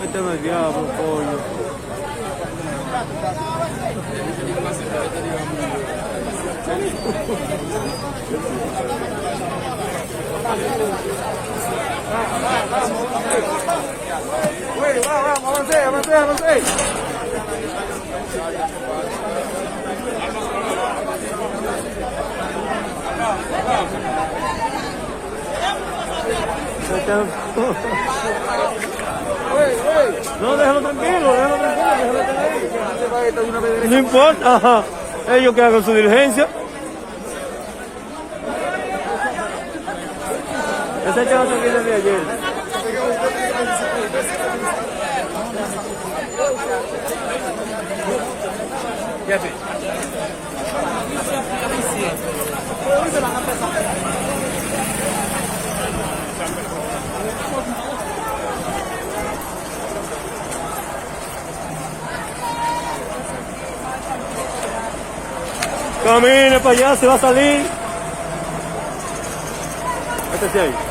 Este no es diablo, pollo. Vamos, avancé. No, déjalo tranquilo. No importa, ajá. Ellos que hagan su diligencia. Ese chaval aquí desde ayer. Jefe. Camine para allá, se va a salir. Este sí ahí.